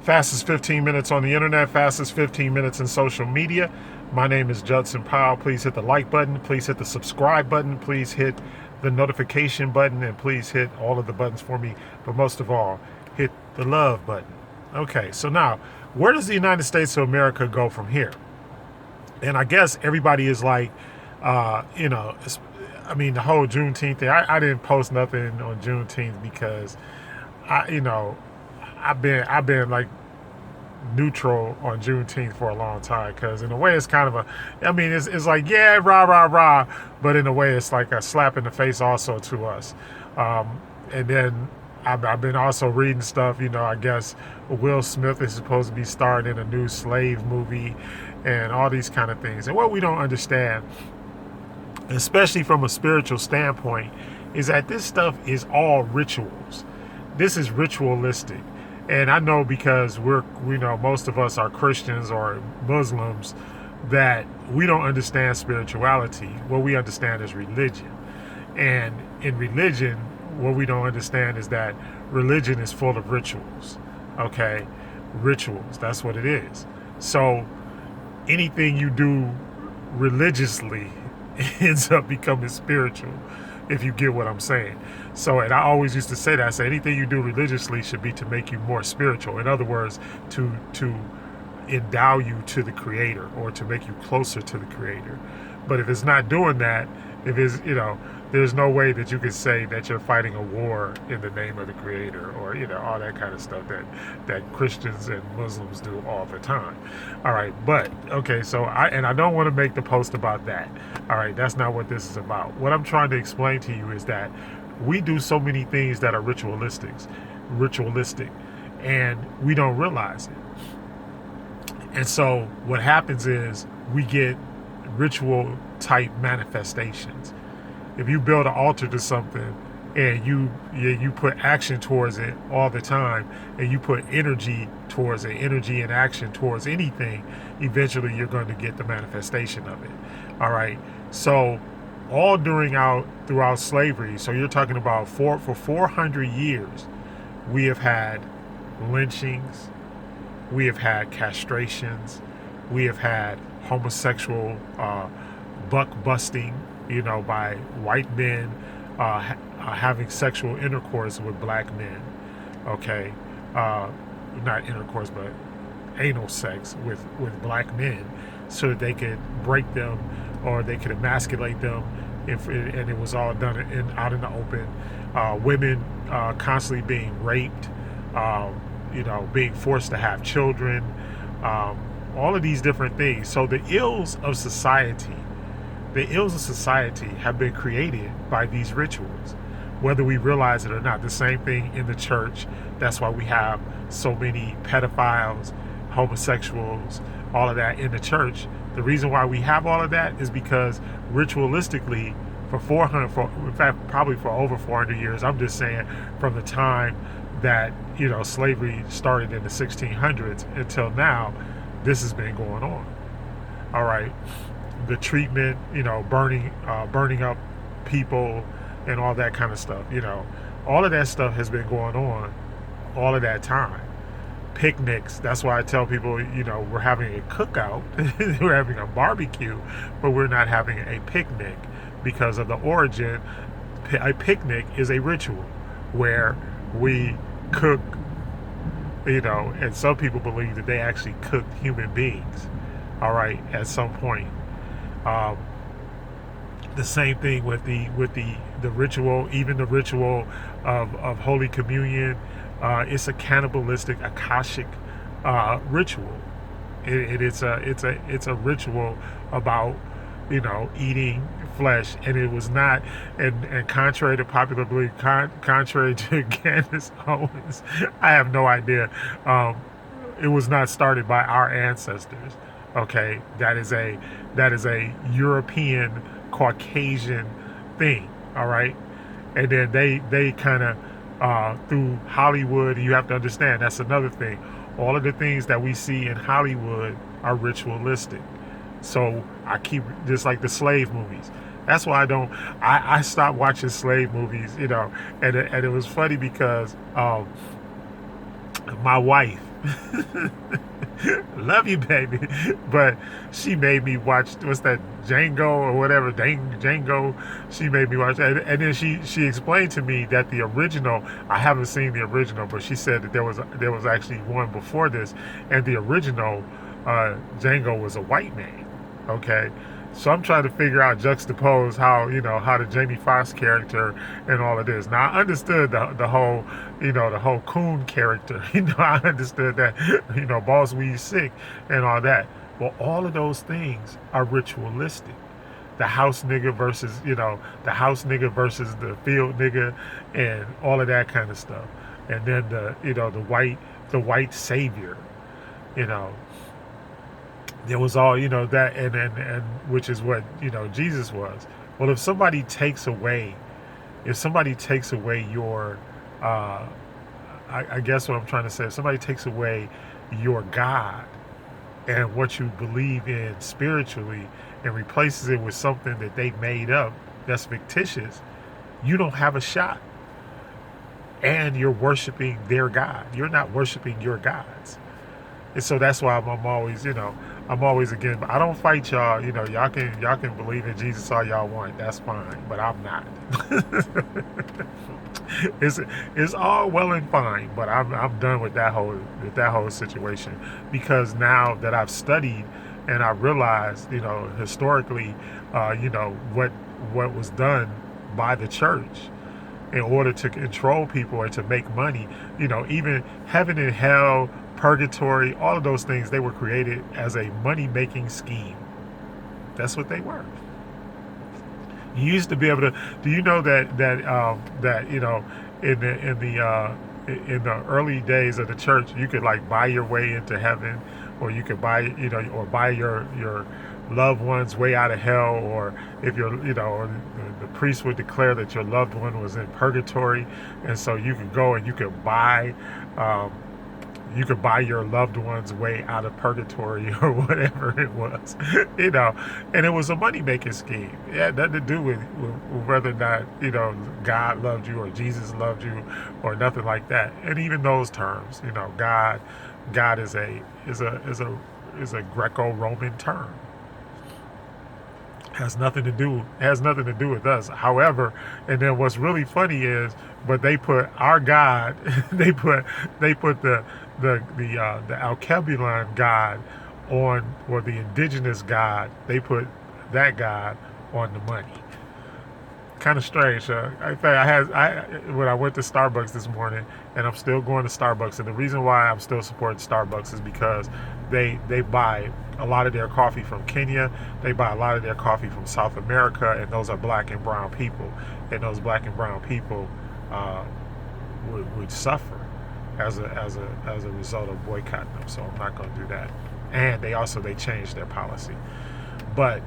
Fastest 15 minutes on the internet, fastest 15 minutes in social media. My name is Judson Powell. Please hit the like button. Please hit the subscribe button. Please hit the notification button. And please hit all of the buttons for me. But most of all, hit the love button. Okay, so now, where does the United States of America go from here? And I guess everybody is like, the whole Juneteenth thing. I didn't post nothing on Juneteenth because I've been like neutral on Juneteenth for a long time because in a way it's kind of it's like, yeah, rah, rah, rah, but in a way it's like a slap in the face also to us. And then I've been also reading stuff, I guess Will Smith is supposed to be starring in a new slave movie and all these kind of things. And what we don't understand, especially from a spiritual standpoint, is that this stuff is all rituals. This is ritualistic. And I know because we know most of us are Christians or Muslims that we don't understand spirituality. What we understand is religion. And in religion, what we don't understand is that religion is full of rituals. Okay? Rituals. That's what it is. So anything you do religiously ends up becoming spiritual, if you get what I'm saying. So, and I always used to say that. I say anything you do religiously should be to make you more spiritual. In other words, to endow you to the Creator or to make you closer to the Creator. But if it's not doing that, if it's, there's no way that you can say that you're fighting a war in the name of the Creator or, all that kind of stuff that Christians and Muslims do all the time. All right. But, okay, so I don't want to make the post about that. All right. That's not what this is about. What I'm trying to explain to you is that we do so many things that are ritualistic, and we don't realize it. And so what happens is we get ritual type manifestations. If you build an altar to something and you put action towards it all the time, and you put energy towards it, energy and action towards anything, eventually you're going to get the manifestation of it. All right. So all throughout slavery, so you're talking about for 400 years, we have had lynchings, we have had castrations, we have had homosexual buck busting, by white men having sexual intercourse with black men. Okay, not intercourse, but anal sex with black men, so that they could break them or they could emasculate them, and it was all done out in the open. Women constantly being raped, being forced to have children, all of these different things. So the ills of society have been created by these rituals, whether we realize it or not. The same thing in the church. That's why we have so many pedophiles, homosexuals, all of that in the church. The reason why we have all of that is because ritualistically, probably for over 400 years, I'm just saying from the time that, slavery started in the 1600s until now, this has been going on. All right. The treatment, burning up people and all that kind of stuff, all of that stuff has been going on all of that time. Picnics. That's why I tell people, we're having a cookout, we're having a barbecue, but we're not having a picnic because of the origin. A picnic is a ritual where we cook, and some people believe that they actually cooked human beings, all right, at some point. The same thing with the ritual, even the ritual of Holy Communion. It's a cannibalistic Akashic ritual. It's a ritual about eating flesh, and it was not, and contrary to popular belief, contrary to Candace Owens, I have no idea. It was not started by our ancestors. Okay, that is a European Caucasian thing. All right, and then they kind of through Hollywood. You have to understand that's another thing. All of the things that we see in Hollywood are ritualistic. So I keep, just like the slave movies. That's why I stopped watching slave movies, and it was funny because my wife, Love you, baby. But she made me watch, what's that, Django or whatever, Django. She made me watch, and then she explained to me that the original, I haven't seen the original, but she said that there was actually one before this, and the original Django was a white man. Okay. So I'm trying to figure out, juxtapose how the Jamie Foxx character and all of this. Now I understood the whole, the whole coon character. I understood that, boss we sick and all that. Well, all of those things are ritualistic. The house nigga versus, the field nigga, and all of that kind of stuff. And then the white savior, you know there was all, that, and which is what, Jesus was. Well, if somebody takes away your, I guess what I'm trying to say, if somebody takes away your God and what you believe in spiritually and replaces it with something that they made up that's fictitious, you don't have a shot. And you're worshiping their God. You're not worshiping your gods. And so that's why I'm always again. But I don't fight y'all. Y'all can believe in Jesus all y'all want. That's fine. But I'm not. it's all well and fine. But I'm done with that whole situation, because now that I've studied and I realized, historically, what was done by the church in order to control people and to make money. Even heaven and hell, purgatory, all of those things, they were created as a money-making scheme. That's what they were. You used to be able to. Do you know that in the early days of the church, you could like buy your way into heaven, or you could buy or buy your loved one's way out of hell, or if you're or the priest would declare that your loved one was in purgatory, and so you could go and you could buy. Your loved one's way out of purgatory or whatever it was, and it was a money-making scheme. It had nothing to do with whether or not, God loved you or Jesus loved you or nothing like that. And even those terms, God is a Greco-Roman term. Has nothing to do with us. However, and then what's really funny is, but they put our God, they put the Alkebulan God on, or the indigenous God, they put that God on the money. Kind of strange. In fact, when I went to Starbucks this morning, and I'm still going to Starbucks, and the reason why I'm still supporting Starbucks is because they buy a lot of their coffee from Kenya. They buy a lot of their coffee from South America, and those are black and brown people, and those black and brown people would suffer as a result of boycotting them. So I'm not going to do that. And they changed their policy, but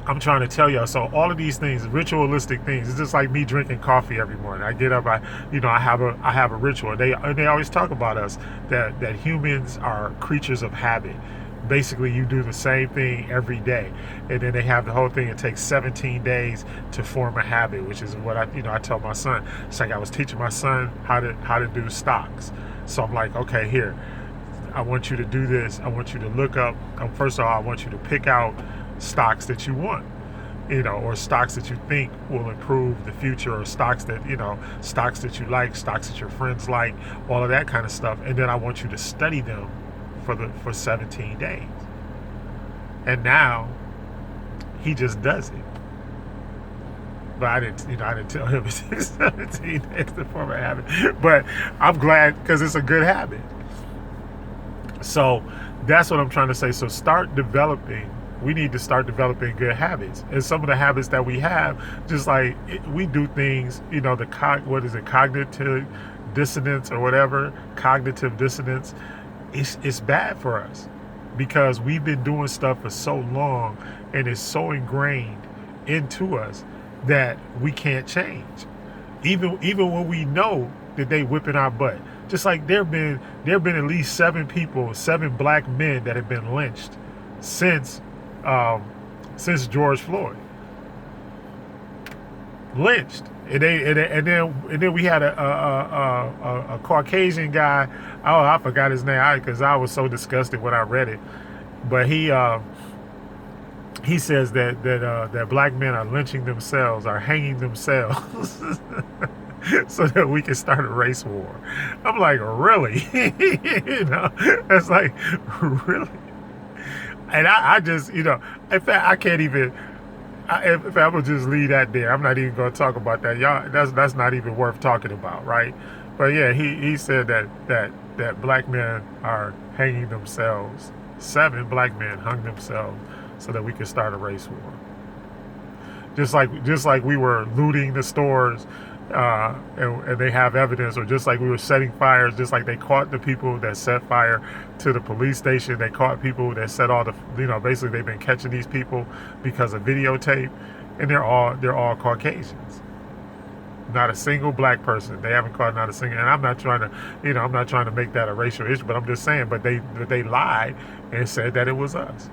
I'm trying to tell y'all. So all of these things, ritualistic things, it's just like me drinking coffee every morning. I get up, I have a ritual. They always talk about us that humans are creatures of habit. Basically, you do the same thing every day, and then they have the whole thing. It takes 17 days to form a habit, which is what I tell my son. It's like I was teaching my son how to do stocks. So I'm like, okay, here, I want you to do this. I want you to look up. First of all, I want you to pick out stocks that you want, or stocks that you think will improve the future, or stocks that you like, stocks that your friends like, all of that kind of stuff. And then I want you to study them for 17 days. And now he just does it. But I didn't tell him it takes 17 days to form a habit. But I'm glad, because it's a good habit. So that's what I'm trying to say. So we need to start developing good habits. And some of the habits that we have, just like we do things, cognitive dissonance or whatever, cognitive dissonance, it's bad for us, because we've been doing stuff for so long and it's so ingrained into us that we can't change. Even when we know that they whipping our butt. Just like there have been at least 7 black men that have been lynched since George Floyd. Lynched. And then we had a Caucasian guy. Oh, I forgot his name because I was so disgusted when I read it. But he says that black men are lynching themselves, are hanging themselves, so that we can start a race war. I'm like, really? It's like, really? And I just, in fact, I can't even. If I would just leave that there, I'm not even going to talk about that. Y'all, that's not even worth talking about, right? But yeah, he said that black men are hanging themselves. 7 black men hung themselves so that we could start a race war. Just like we were looting the stores, and they have evidence, or just like we were setting fires, just like they caught the people that set fire to the police station. They caught people that set all the, basically they've been catching these people because of videotape, and they're all Caucasians. Not a single black person. They haven't caught not a single. And I'm not trying to make that a racial issue, but I'm just saying. But they lied and said that it was us.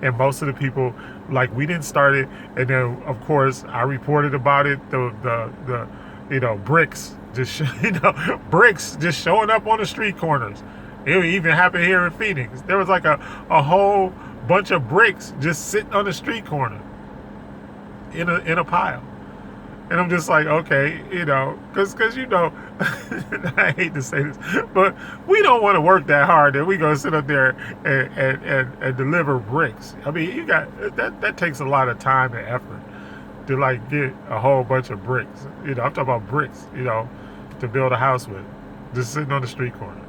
And most of the people, like, we didn't start it. And then, of course, I reported about it. The bricks just bricks just showing up on the street corners. It even happened here in Phoenix. There was like a whole bunch of bricks just sitting on the street corner in a pile. And I'm just like, okay, because I hate to say this, but we don't want to work that hard that we gonna sit up there and deliver bricks. I mean, you got that takes a lot of time and effort to like get a whole bunch of bricks. I'm talking about bricks, to build a house with, just sitting on the street corner.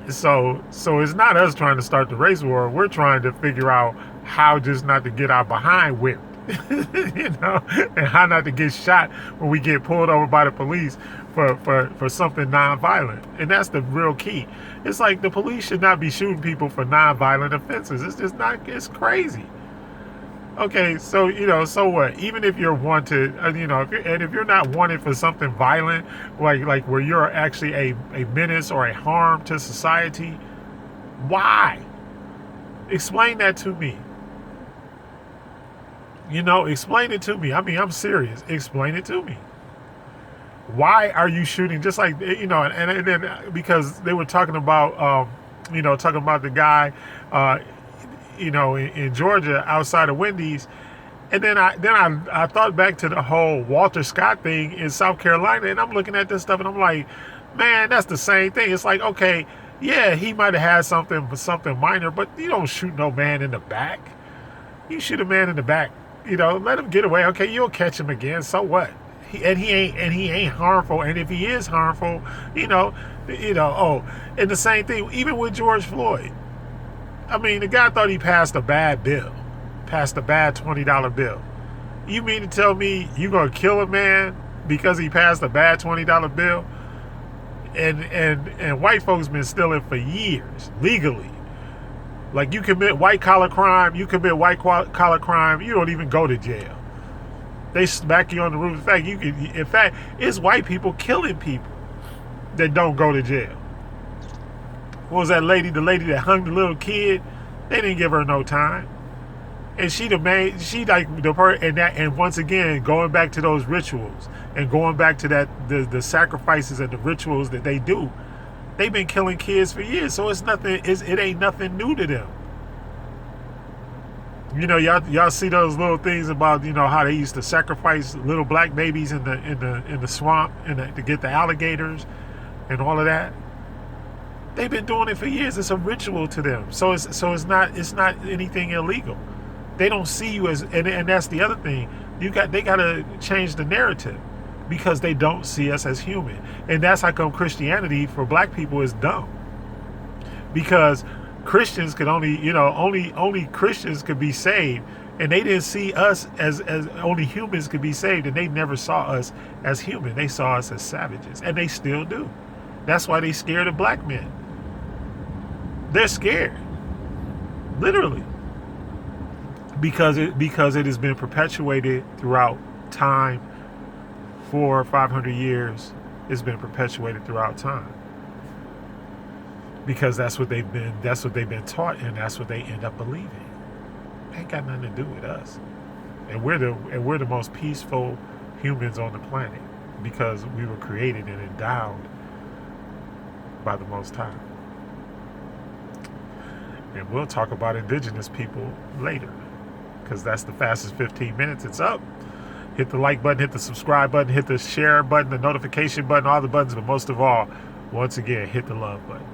So it's not us trying to start the race war. We're trying to figure out how just not to get our behind whipped. And how not to get shot when we get pulled over by the police for something non-violent. And that's the real key. It's like the police should not be shooting people for non-violent offenses. It's just not, it's crazy. Okay, so so what? Even if you're wanted, if you're not wanted for something violent, like where you're actually a menace or a harm to society, why? Explain that to me. Explain it to me. I mean, I'm serious. Explain it to me. Why are you shooting? Just like, and then because they were talking about, the guy, in Georgia outside of Wendy's. And then I thought back to the whole Walter Scott thing in South Carolina. And I'm looking at this stuff and I'm like, man, that's the same thing. It's like, okay, yeah, he might have had something minor, but you don't shoot no man in the back. You shoot a man in the back. Let him get away. Okay, you'll catch him again. So what? He ain't harmful. And if he is harmful, and the same thing, even with George Floyd. I mean, the guy thought he passed a bad $20 bill. You mean to tell me you gonna kill a man because he passed a bad $20 bill? And white folks been stealing for years legally. Like, you commit white collar crime, you don't even go to jail. They smack you on the roof. In fact, it's white people killing people that don't go to jail. What was that lady? The lady that hung the little kid? They didn't give her no time. And and once again, going back to those rituals and going back to the sacrifices and the rituals that they do. They've been killing kids for years, so it ain't nothing new to them. Y'all see those little things about how they used to sacrifice little black babies in the swamp to get the alligators and all of that. They've been doing it for years. It's a ritual to them. So it's not anything illegal. They don't see you as, and that's the other thing. They gotta change the narrative. Because they don't see us as human. And that's how come Christianity for black people is dumb. Because Christians could only Christians could be saved. And they didn't see us as only humans could be saved. And they never saw us as human. They saw us as savages. And they still do. That's why they scared of black men. They're scared. Literally. Because it has been perpetuated throughout time. 400 or 500 years, it's been perpetuated throughout time, because that's what they've been taught, and that's what they end up believing. It ain't got nothing to do with us. And we're the most peaceful humans on the planet because we were created and endowed by the Most High. And we'll talk about indigenous people later because that's the fastest 15 minutes. It's up. Hit the like button, hit the subscribe button, hit the share button, the notification button, all the buttons, but most of all, once again, hit the love button.